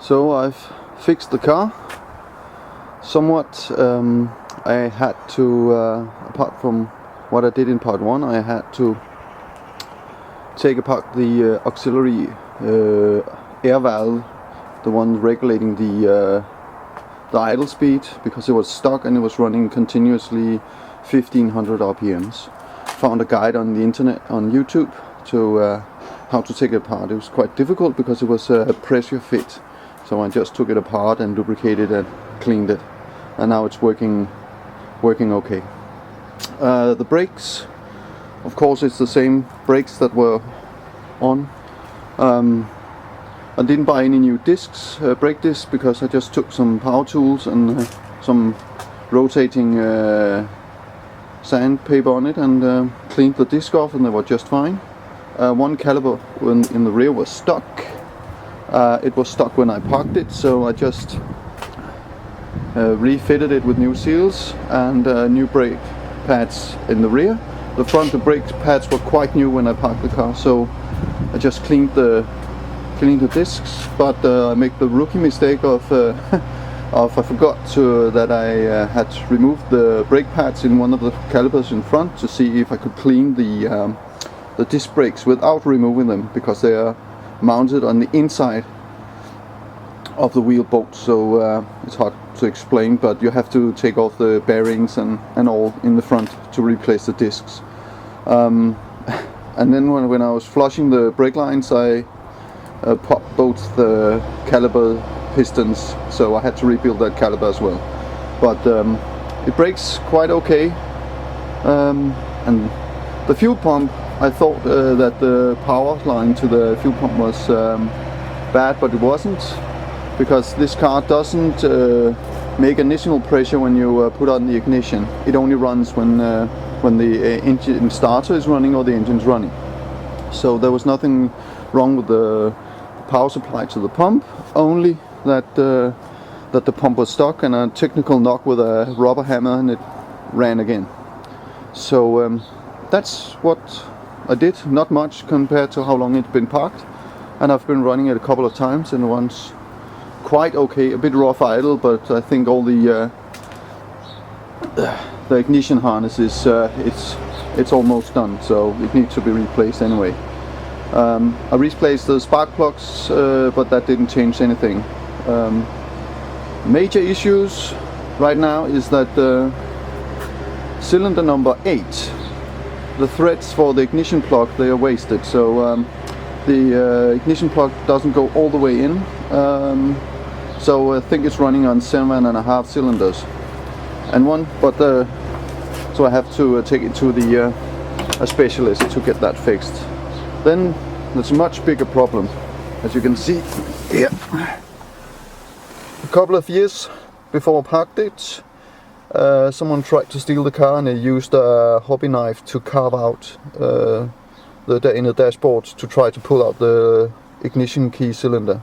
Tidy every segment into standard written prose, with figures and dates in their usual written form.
So I've fixed the car somewhat. I had to, apart from what I did in part 1, I had to take apart the auxiliary air valve, the one regulating the idle speed, because it was stuck and it was running continuously 1500 RPMs. Found a guide on the internet on YouTube to how to take it apart. It was quite difficult because it was a pressure fit. So I just took it apart and lubricated and cleaned it, and now it's working okay. The brakes, of course, it's the same brakes that were on. I didn't buy any new discs, brake discs, because I just took some power tools and some rotating sandpaper on it and cleaned the disc off, and they were just fine. One caliper in the rear was stuck. It was stuck when I parked it, so I just refitted it with new seals and new brake pads in the rear. The front brake pads were quite new when I parked the car, so I just cleaned the discs. But I made the rookie mistake of I forgot that I had removed the brake pads in one of the calipers in front to see if I could clean the disc brakes without removing them, because they are mounted on the inside of the wheel bolt, so it's hard to explain, but you have to take off the bearings and all in the front to replace the discs. And then when I was flushing the brake lines, I popped both the caliper pistons, so I had to rebuild that caliper as well. But it brakes quite okay. And the fuel pump, I thought that the power line to the fuel pump was bad, but it wasn't, because this car doesn't make initial pressure when you put on the ignition. It only runs when the engine starter is running or the engine's running. So there was nothing wrong with the power supply to the pump, only that the pump was stuck, and a technical knock with a rubber hammer and it ran again. So that's what I did. Not much compared to how long it's been parked, and I've been running it a couple of times and it runs quite okay. A bit rough idle, but I think all the ignition harness is it's almost done, so it needs to be replaced anyway. I replaced the spark plugs, but that didn't change anything. Major issues right now is that cylinder number 8, the threads for the ignition plug, they are wasted, so the ignition plug doesn't go all the way in, so I think it's running on 7.5 cylinders and one, but so I have to take it to a specialist to get that fixed. Then there's a much bigger problem, as you can see here. A couple of years before I parked it, someone tried to steal the car, and they used a hobby knife to carve out the inner dashboard to try to pull out the ignition key cylinder.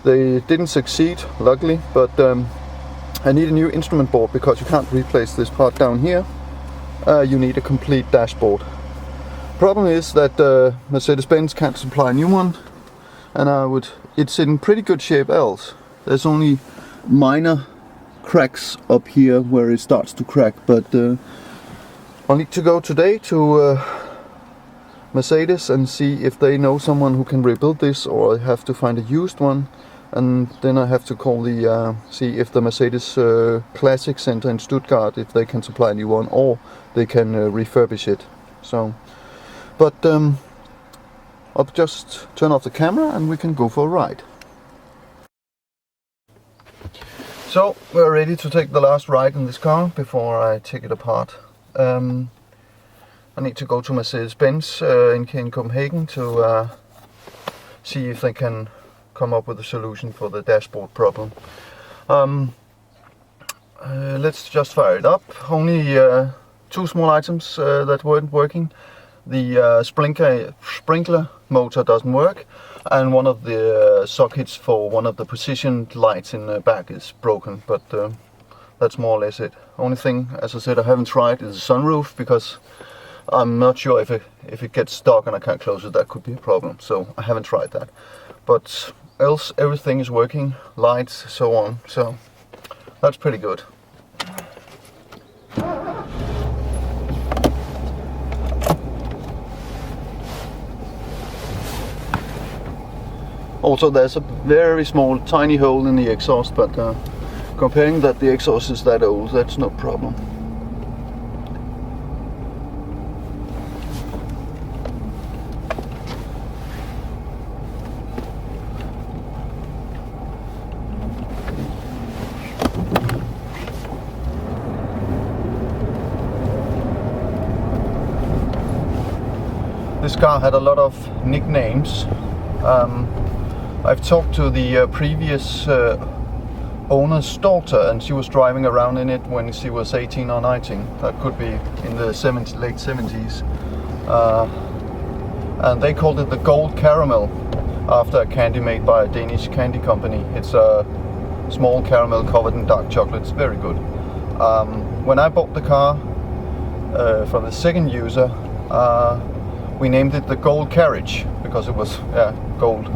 They didn't succeed, luckily, but I need a new instrument board, because you can't replace this part down here. You need a complete dashboard. Problem is that Mercedes-Benz can't supply a new one, and it's in pretty good shape else. There's only minor cracks up here where it starts to crack, but I'll need to go today to Mercedes and see if they know someone who can rebuild this, or I have to find a used one, and then I have to call see if the Mercedes Classic Center in Stuttgart, if they can supply a new one, or they can refurbish it. So, but I'll just turn off the camera and we can go for a ride. So we're ready to take the last ride in this car before I take it apart. I need to go to Mercedes-Benz in Copenhagen to see if they can come up with a solution for the dashboard problem. Let's just fire it up. Only two small items that weren't working. The sprinkler motor doesn't work, and one of the sockets for one of the position lights in the back is broken, but that's more or less it. Only thing, as I said, I haven't tried is the sunroof, because I'm not sure if it gets stuck and I can't close it, that could be a problem. So I haven't tried that. But else everything is working, lights, so on. So that's pretty good. Also, there's a very small, tiny hole in the exhaust, but comparing that the exhaust is that old, that's no problem. This car had a lot of nicknames. I've talked to the previous owner's daughter, and she was driving around in it when she was 18 or 19. That could be in the late 70s. And they called it the Gold Caramel, after a candy made by a Danish candy company. It's a small caramel covered in dark chocolate. It's very good. When I bought the car from the second user, we named it the Gold Carriage because it was gold.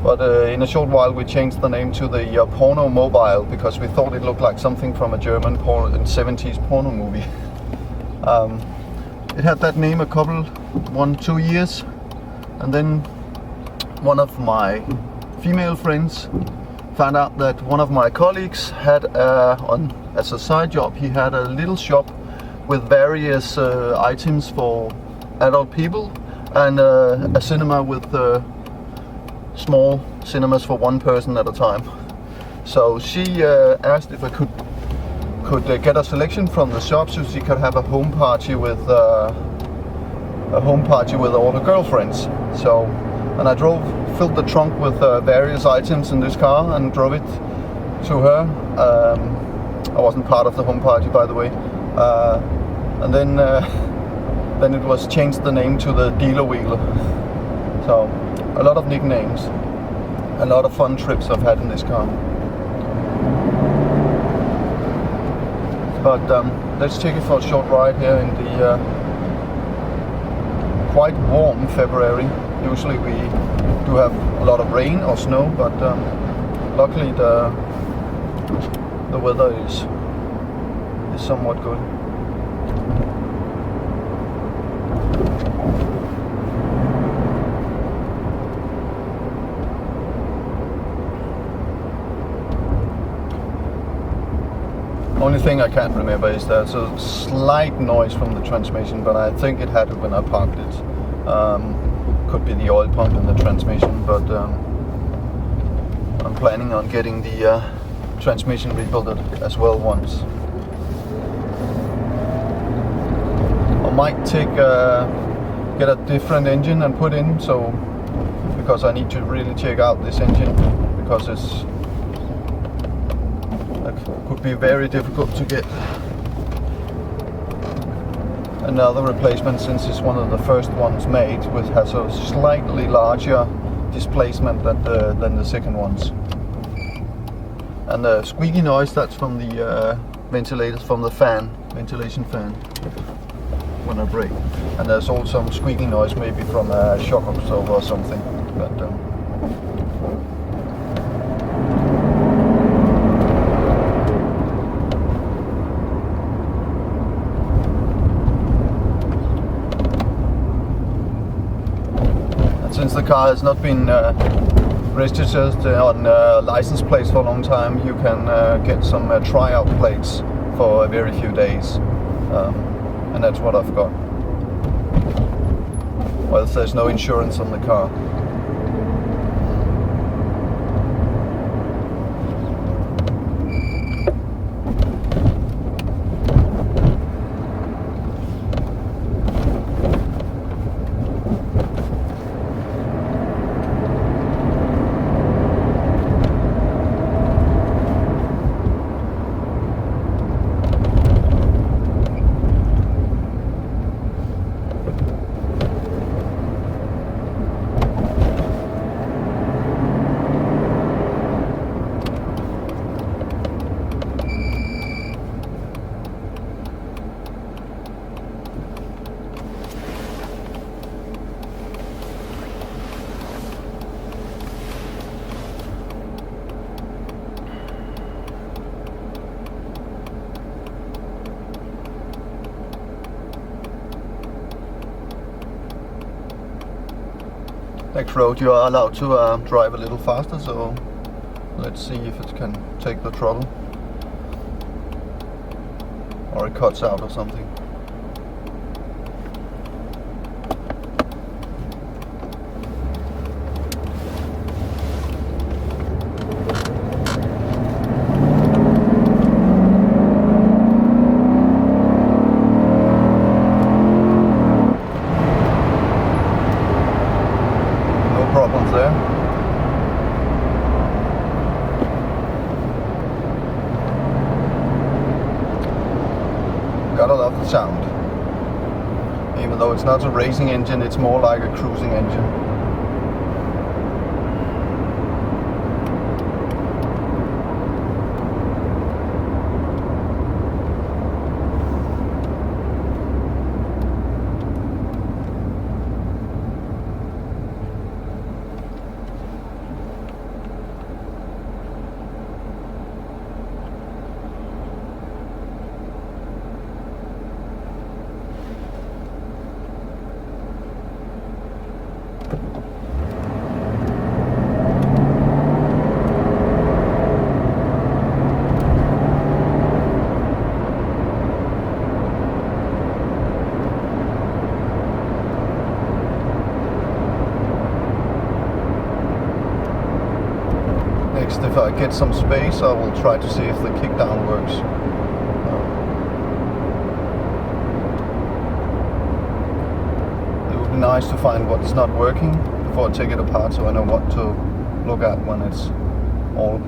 But in a short while we changed the name to the Porno Mobile because we thought it looked like something from a German 70s porno movie. It had that name a couple, 1-2 years, and then one of my female friends found out that one of my colleagues had as a side job, he had a little shop with various items for adult people and a cinema with small cinemas for one person at a time. So she asked if I could get a selection from the shop so she could have a home party with all her girlfriends. So, and I filled the trunk with various items in this car and drove it to her. I wasn't part of the home party, by the way. And then it was changed the name to the dealer wheeler. So a lot of nicknames, a lot of fun trips I've had in this car. But let's take it for a short ride here in the quite warm February. Usually we do have a lot of rain or snow, but luckily the weather is somewhat good. Only thing I can't remember is there's a slight noise from the transmission, but I think it had it when I parked it. Could be the oil pump in the transmission, but I'm planning on getting the transmission rebuilt as well once. I might get a different engine and put in, so because I need to really check out this engine because it could be very difficult to get another replacement since it's one of the first ones made, which has a slightly larger displacement than the second ones. And the squeaky noise, that's from the ventilators, from the ventilation fan when I brake. And there's also some squeaky noise, maybe from a shock absorber or something. But since the car has not been registered on license plates for a long time, you can get some tryout plates for a very few days, and that's what I've got. Well, there's no insurance on the car. Next road you are allowed to drive a little faster, so let's see if it can take the throttle. Or it cuts out or something. Problems there. Gotta love the sound. Even though it's not a racing engine, it's more like a cruising engine. Next, if I get some space, I will try to see if the kickdown works. It would be nice to find what's not working before I take it apart, so I know what to look at when it's all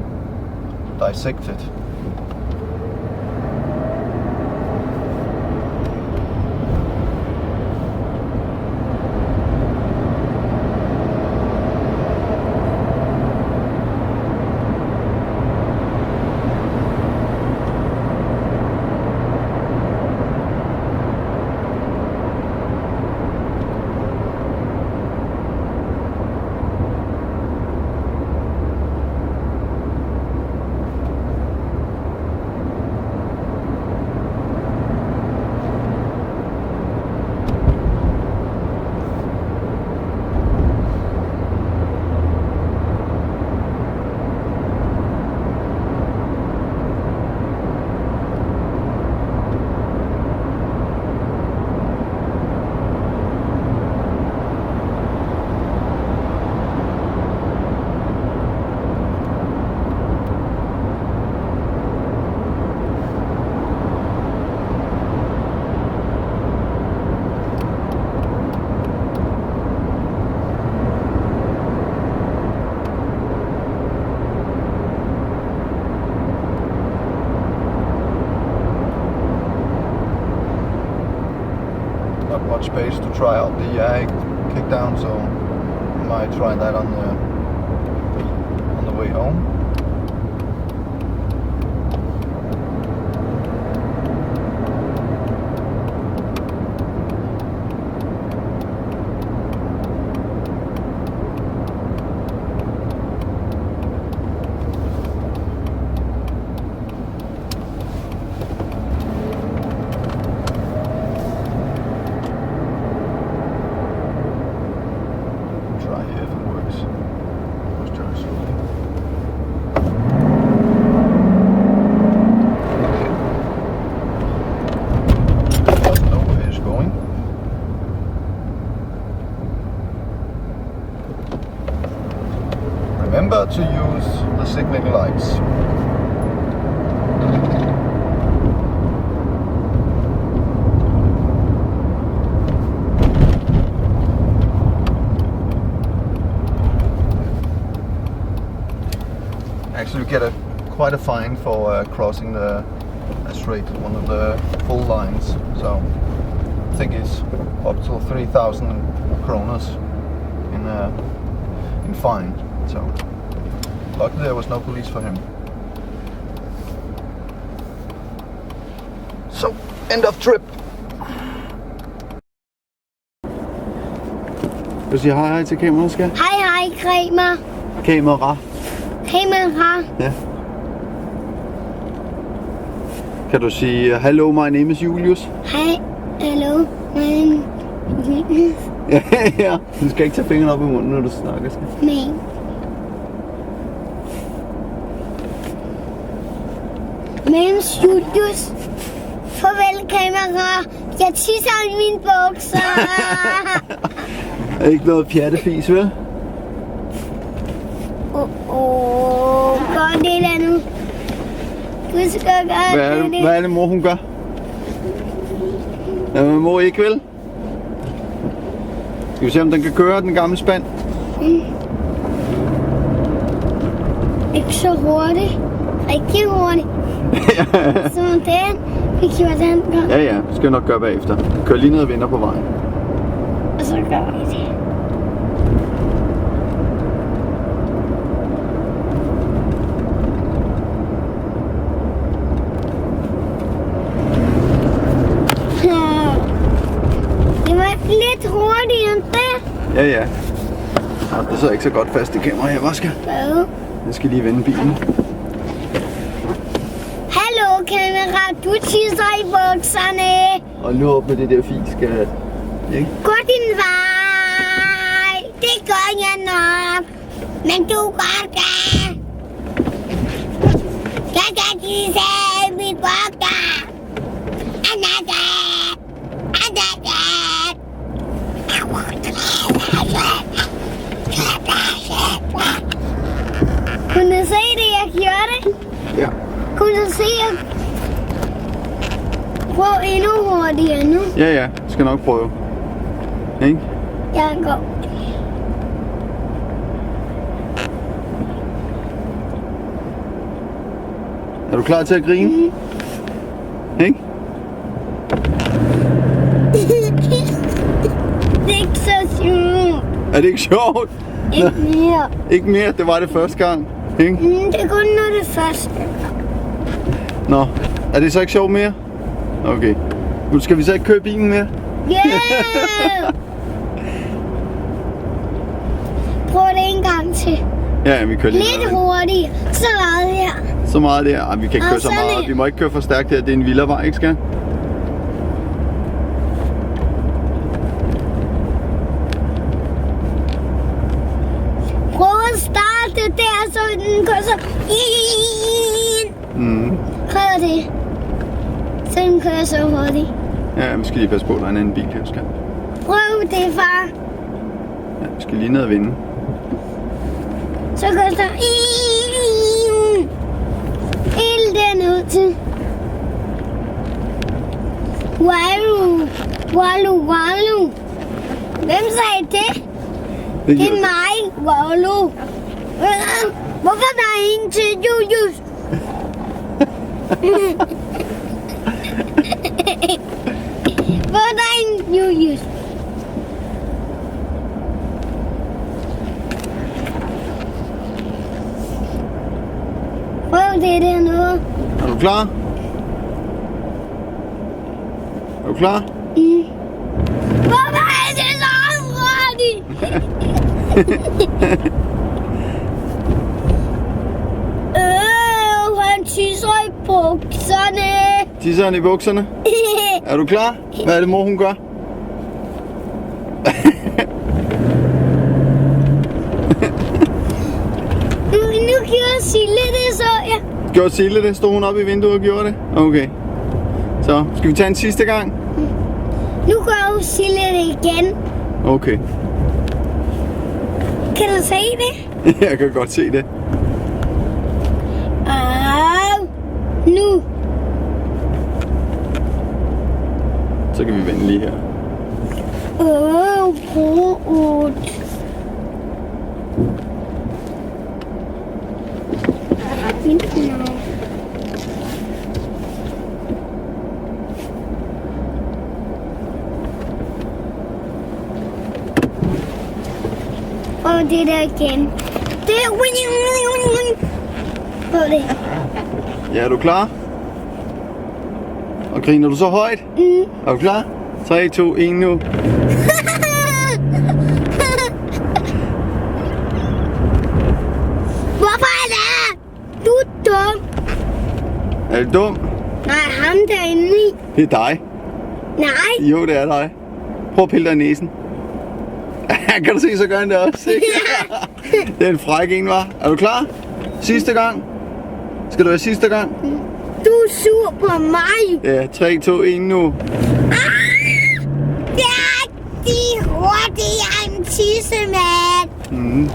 dissected. Not much space to try out the kickdown, so I might try that on the way home. Remember to use the signaling lights. Actually, you get quite a fine for crossing the straight, one of the full lines. So I think it's up to 3,000 kroners in fine. So luckily there was no police for him. So end of trip. Du siger hej til kameraet, skal? Hej Kramer. Kamera. Kamera. Ja. Kan du sige hello, my name is Julius? Hej, hello, my name is Julius. Ja. Du skal ikke tage fingrene op i munden, når du snakker, skal. Nej. Men Julius, farvel kamera. Jeg tisser i mine bukser. Er ikke noget pjattefis, vel? Gør det der nu. Du skal gøre det. Hvad er det, mor, hun gør? Jamen, mor ikke, vel? Skal vi se, om den kan køre, den gamle spand? Ikke så hurtigt. Rigtig hurtigt. Sådan den. Vi kører den gang. Ja, det skal jeg nok gøre bagefter. Kør lige ned og vender på vejen. Og så gør vi det. Det var lidt hurtigere end det. Ja. Det sidder ikke så godt fast i kameraet her, Vaska. Hvad? Jeg skal lige vende bilen. Hallo kamera, du tisser i bukserne. Og nu åbner det der fis, skal jeg... Ikke? Gå din vej. Det gør jeg nok. Men du gør det. Jeg kan tisse i mit bukser. Kunne du se det, jeg gjorde det? Ja. Kunne du se, at prøv endnu hurtigere nu? Ja, jeg skal nok prøve. Ikke? Jeg går. Er du klar til at grine? Ikke? Det er ikke så sjovt. Er det ikke sjovt? Ikke mere. Ikke mere, det var det første gang. Ikke? Det er kun når det første. Nå, er det så ikke sjovt mere? Okay. Nu skal vi så ikke køre bilen mere? Yeah! Prøv det en gang til. Ja, vi kører lige Lidt ned. hurtigt. Så meget her. Så meget der. Ej, vi kan ikke Og køre så sådan meget. her. Vi må ikke køre for stærkt her. Det er en villavej, ikke skal? Prøv at starte der, så den kører så... Prøv det. Så den kører så hurtigt. Ja, vi skal lige passe på, der er en anden bil her, skal. Prøv det, far. Ja, vi skal lige ned og vinde. Så kører så... Helt dernede til. Wallu. Hvem sagde det? Det er mig, Wallu. Hvorfor er der ingen til Julius? Hvor er der ingen Julius? Prøv det dernede. Er du klar? Er du klar? Hvorfor er det så hurtigt? Han tisser i bukserne. Tisser han i bukserne? Er du klar? Hvad er det, mor hun gør? Nu gjorde Sille det så, ja. Gjorde Sille det? Stod hun op i vinduet og gjorde det? Okay. Så, skal vi tage en sidste gang? Nu gør jo Sille det igen. Okay. Kan du se det? Jeg kan godt se det. Nu. Så kan vi vende lige her. Brot. Og det der igen. Det er... Prøv det. Ja, er du klar? Og griner du så højt? Er du klar? 3, 2, 1 nu. Hvorfor er det? Du er dum. Er du dum? Nej, ham derinde i. Det er dig. Nej. Jo, det er dig. Prøv at pille dig i næsen. Kan du se, så gør han det også, ikke? Det er en fræk en, hva'? Er du klar? Sidste gang. Skal du være sidste gang? Du er sur på mig. Ja, 3, 2, 1 nu. Det er de hurtige en tissemand.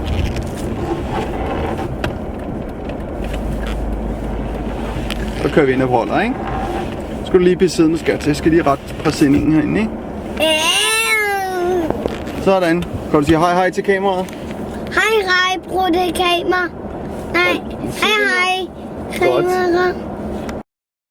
Så kører vi ind og holder, ikke? Så skal du lige blive siddende, skat. Jeg skal lige rette præsendingen herinde, ikke? Sådan. Kan du sige hej hej til kameraet? Hej hej, bror det kamera. Nej, hej hej. Godt. Kamera.